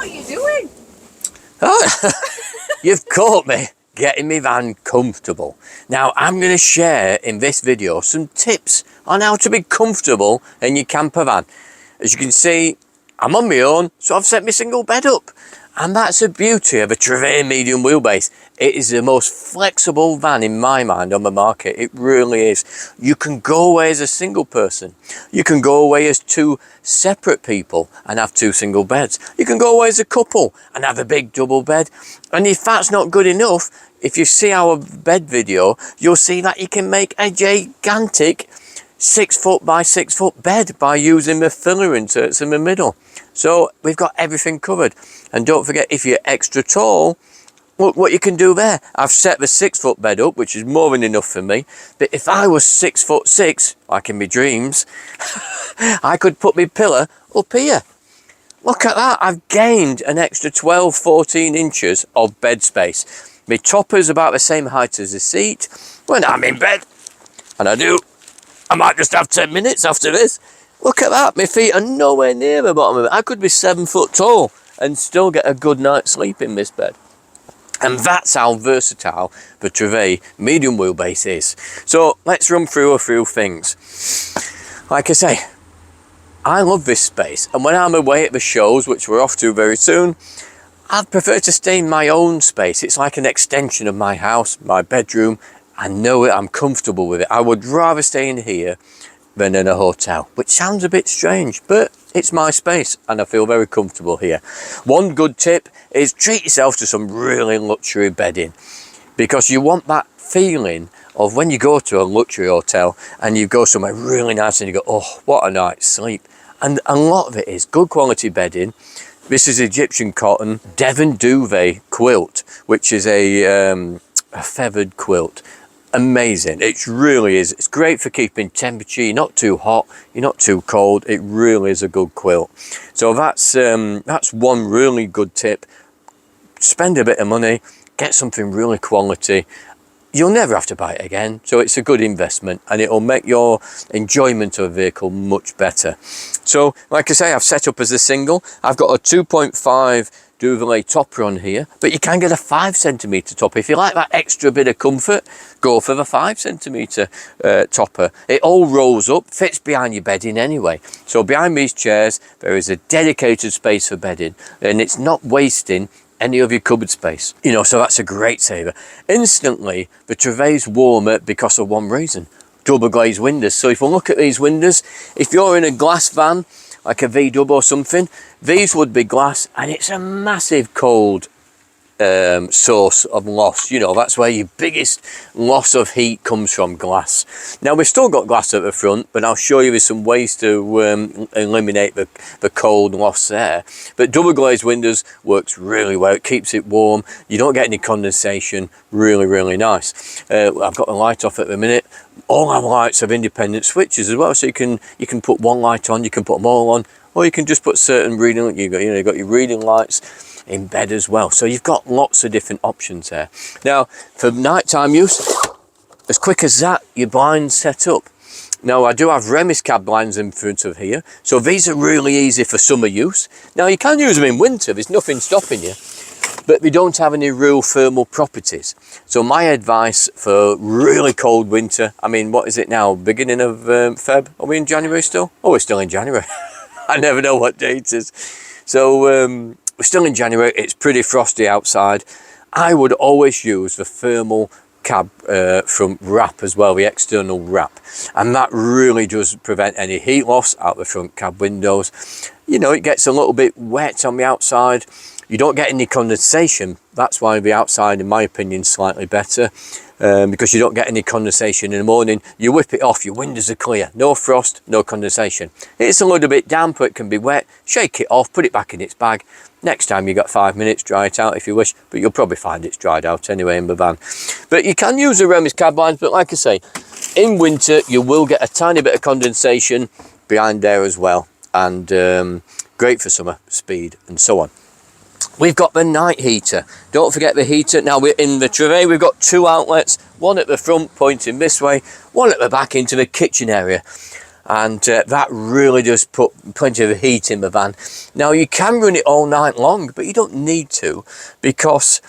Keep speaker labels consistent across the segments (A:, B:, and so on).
A: What are you doing?
B: Oh, you've caught me getting my van comfortable. Now, I'm going to share in this video some tips on how to be comfortable in your camper van. As you can see, I'm on my own, so I've set my single bed up. And that's the beauty of a Trouvaille medium wheelbase. It is the most flexible van in my mind on the market. It really is. You can go away as a single person. You can go away as two separate people and have two single beds. You can go away as a couple and have a big double bed. And if that's not good enough, if you see our bed video, you'll see that you can make a gigantic 6 foot by 6 foot bed by using the filler inserts in the middle. So we've got everything covered. And don't forget, if you're extra tall, look what you can do there. I've set the 6 foot bed up, which is more than enough for me. But if I was 6'6", like in my dreams, I could put my pillar up here. Look at that. I've gained an extra 12, 14 inches of bed space. My topper's about the same height as the seat. When I'm in bed, and I might just have 10 minutes after this. Look at that, my feet are nowhere near the bottom of it. I could be 7 foot tall and still get a good night's sleep in this bed. And that's how versatile the Trouvaille medium wheelbase is. So let's run through a few things. Like I say, I love this space. And when I'm away at the shows, which we're off to very soon, I'd prefer to stay in my own space. It's like an extension of my house, my bedroom. I know it, I'm comfortable with it. I would rather stay in here than in a hotel, which sounds a bit strange, but it's my space and I feel very comfortable here. One good tip is treat yourself to some really luxury bedding, because you want that feeling of when you go to a luxury hotel and you go somewhere really nice and you go, oh, what a night's sleep. And a lot of it is good quality bedding. This is Egyptian cotton Devon duvet quilt, which is a feathered quilt. Amazing. It really is. It's great for keeping temperature. You're not too hot, you're not too cold. It really is a good quilt. So that's one really good tip. Spend a bit of money, get something really quality. You'll never have to buy it again, so it's a good investment and it'll make your enjoyment of a vehicle much better. So like I say, I've set up as a single. I've got a 2.5 Double topper on here, but you can get a 5 centimetre topper. If you like that extra bit of comfort, go for the 5 centimetre topper. It all rolls up, fits behind your bedding anyway. So behind these chairs, there is a dedicated space for bedding, and it's not wasting any of your cupboard space. You know, so that's a great saver. Instantly, the Trouvaille's warmer because of one reason: double glazed windows. So if we look at these windows, if you're in a glass van, like a VW or something, these would be glass, and it's a massive cold source of loss. You know, that's where your biggest loss of heat comes from, glass. Now we've still got glass at the front, but I'll show you some ways to eliminate the cold loss there. But double glazed windows works really well. It keeps it warm. You don't get any condensation. Really, really nice. I've got the light off at the minute. All our lights have independent switches as well, so you can put one light on, you can put them all on, or you can just put certain reading. You've got your reading lights in bed as well. So you've got lots of different options there. Now, for nighttime use, as quick as that, your blinds set up. Now, I do have Remis cab blinds in front of here, so these are really easy for summer use. Now, you can use them in winter, there's nothing stopping you, but they don't have any real thermal properties. So my advice for really cold winter, I mean, what is it now? Beginning of Feb? Are we in January still? Oh, we're still in January. I never know what date it is. So we're still in January. It's pretty frosty outside. I would always use the thermal cab front wrap as well, the external wrap. And that really does prevent any heat loss out the front cab windows. You know, it gets a little bit wet on the outside. You don't get any condensation. That's why the outside, in my opinion, is slightly better, because you don't get any condensation in the morning. You whip it off, your windows are clear. No frost, no condensation. It's a little bit damp, it can be wet. Shake it off, put it back in its bag. Next time you got 5 minutes, dry it out if you wish, but you'll probably find it's dried out anyway in the van. But you can use the Remis cab lines, but like I say, in winter, you will get a tiny bit of condensation behind there as well. And great for summer, speed and so on. We've got the night heater. Don't forget the heater. Now we're in the Trouvaille, we've got 2 outlets, one at the front pointing this way, one at the back into the kitchen area. and that really does put plenty of heat in the van. Now you can run it all night long, but you don't need to, because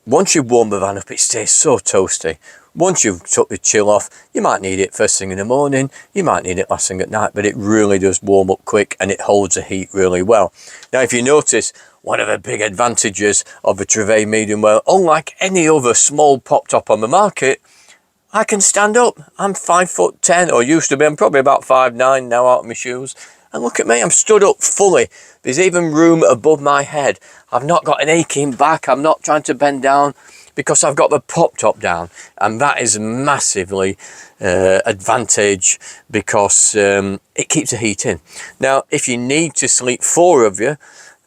B: once you warm the van up, it stays so toasty. Once you've took the chill off, you might need it first thing in the morning, you might need it last thing at night, but it really does warm up quick and it holds the heat really well. Now if you notice, one of the big advantages of the Trouvaille medium well, unlike any other small pop top on the market, I can stand up. I'm 5'10", or used to be. I'm probably about 5'9" now out of my shoes. And look at me, I'm stood up fully. There's even room above my head. I've not got an aching back. I'm not trying to bend down because I've got the pop top down. And that is massively advantage, because it keeps the heat in. Now, if you need to sleep 4 of you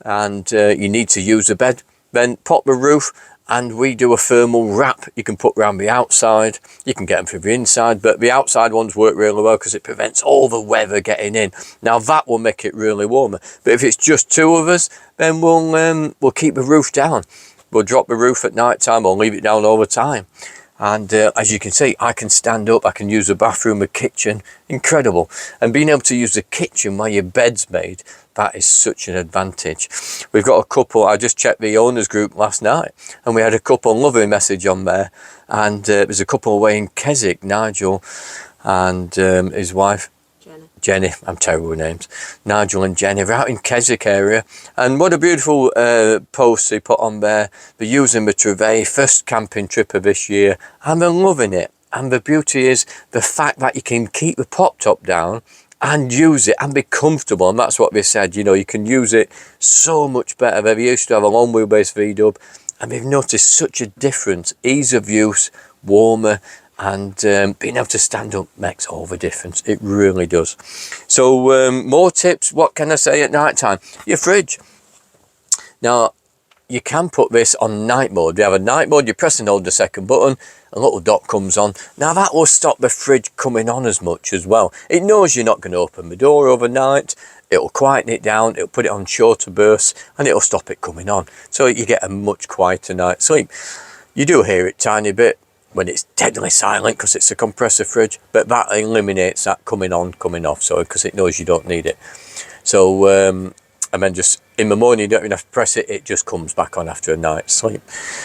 B: and you need to use a bed, then pop the roof, and we do a thermal wrap you can put around the outside. You can get them from the inside, but the outside ones work really well because it prevents all the weather getting in. Now that will make it really warmer. But if it's just 2 of us, then we'll keep the roof down. We'll drop the roof at night time or leave it down all the time. And as you can see, I can stand up, I can use the bathroom, the kitchen, incredible. And being able to use the kitchen where your bed's made, that is such an advantage. We've got a couple, I just checked the owners group last night, and we had a couple lovely message on there. And there's a couple away in Keswick, Nigel and his wife, Jenny, I'm terrible with names. Nigel and Jenny, they're out in Keswick area. And what a beautiful post they put on there. They're using the Trouvaille, first camping trip of this year, and they're loving it. And the beauty is the fact that you can keep the pop top down and use it and be comfortable. And that's what they said, you know, you can use it so much better. They used to have a long wheelbase V-dub, and they've noticed such a difference. Ease of use, warmer, and being able to stand up makes all the difference. It really does. So more tips, what can I say at night time? Your fridge. Now you can put this on night mode. You have a night mode, you press and hold the second button, a little dot comes on. Now that will stop the fridge coming on as much as well. It knows you're not going to open the door overnight. It'll quieten it down, it'll put it on shorter bursts, and it'll stop it coming on. So you get a much quieter night's sleep. You do hear it tiny bit when it's deadly silent because it's a compressor fridge, but that eliminates that coming on, coming off, so because it knows you don't need it. So and then just in the morning you don't even have to press it, it just comes back on after a night's sleep.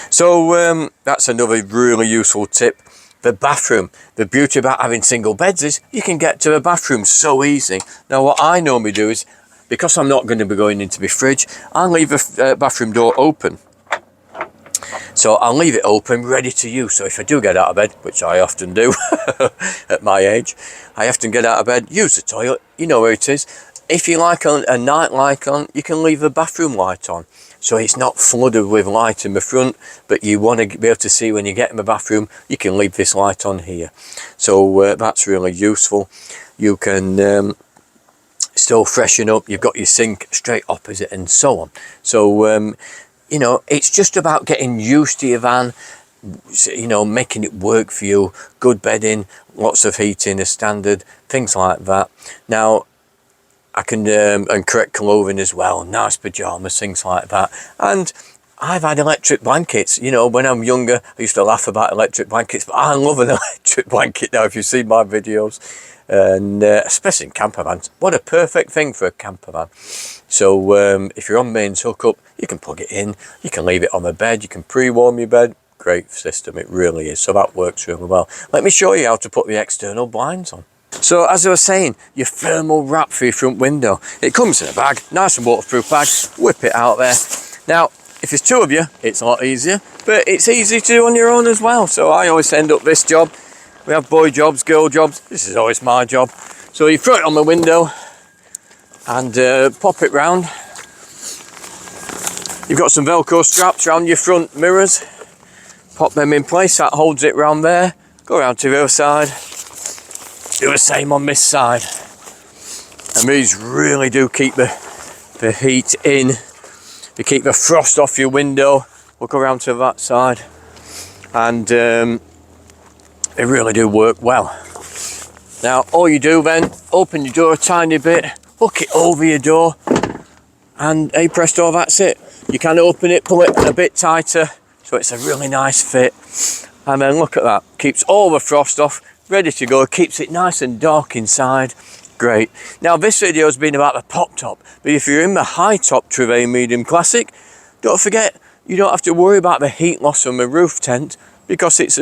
B: So that's another really useful tip. The bathroom, the beauty about having single beds is you can get to the bathroom so easy. Now what I normally do is, because I'm not going to be going into my fridge, I'll leave the bathroom door open. So I'll leave it open, ready to use. So if I do get out of bed, which I often do at my age, I often get out of bed, use the toilet, you know where it is. If you like a night light on, you can leave the bathroom light on. So it's not flooded with light in the front, but you want to be able to see when you get in the bathroom, you can leave this light on here. So that's really useful. You can still freshen up, you've got your sink straight opposite and so on. So you know, it's just about getting used to your van, you know, making it work for you. Good bedding, lots of heating as standard, things like that. Now, I can, and correct clothing as well, nice pyjamas, things like that. And I've had electric blankets. You know, when I'm younger, I used to laugh about electric blankets, but I love an electric blanket now, if you've seen my videos. And especially in campervans, what a perfect thing for a campervan. So if you're on mains hookup, you can plug it in, you can leave it on the bed, you can pre-warm your bed. Great system, it really is. So that works really well. Let me show you how to put the external blinds on. So as I was saying, your thermal wrap for your front window. It comes in a bag, nice and waterproof bag, whip it out there. Now, if there's 2 of you, it's a lot easier, but it's easy to do on your own as well. So I always end up this job. We have boy jobs, girl jobs. This is always my job. So you throw it on the window and pop it round. You've got some Velcro straps around your front mirrors. Pop them in place, that holds it round there. Go around to the other side. Do the same on this side. And these really do keep the heat in. They keep the frost off your window. We'll go around to that side. And they really do work well. Now all you do then, open your door a tiny bit, hook it over your door, and hey presto, that's it. You can open it, pull it a bit tighter, so it's a really nice fit. And then look at that, keeps all the frost off, ready to go, keeps it nice and dark inside, Great. Now this video has been about the pop top, but if you're in the high top Trouvaille Medium Classic, don't forget you don't have to worry about the heat loss from the roof tent because it's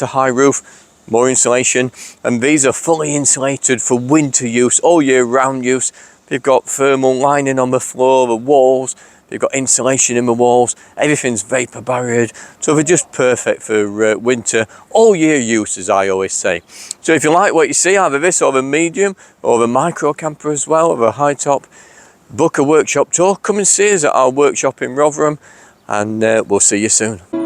B: a high roof, more insulation, and these are fully insulated for winter use, all year round use. They've got thermal lining on the floor, the walls, they've got insulation in the walls, everything's vapor barriered, so they're just perfect for winter, all year use, as I always say. So if you like what you see, either this or the medium or the micro camper as well, or the high top, book a workshop tour, come and see us at our workshop in Rotherham, and we'll see you soon.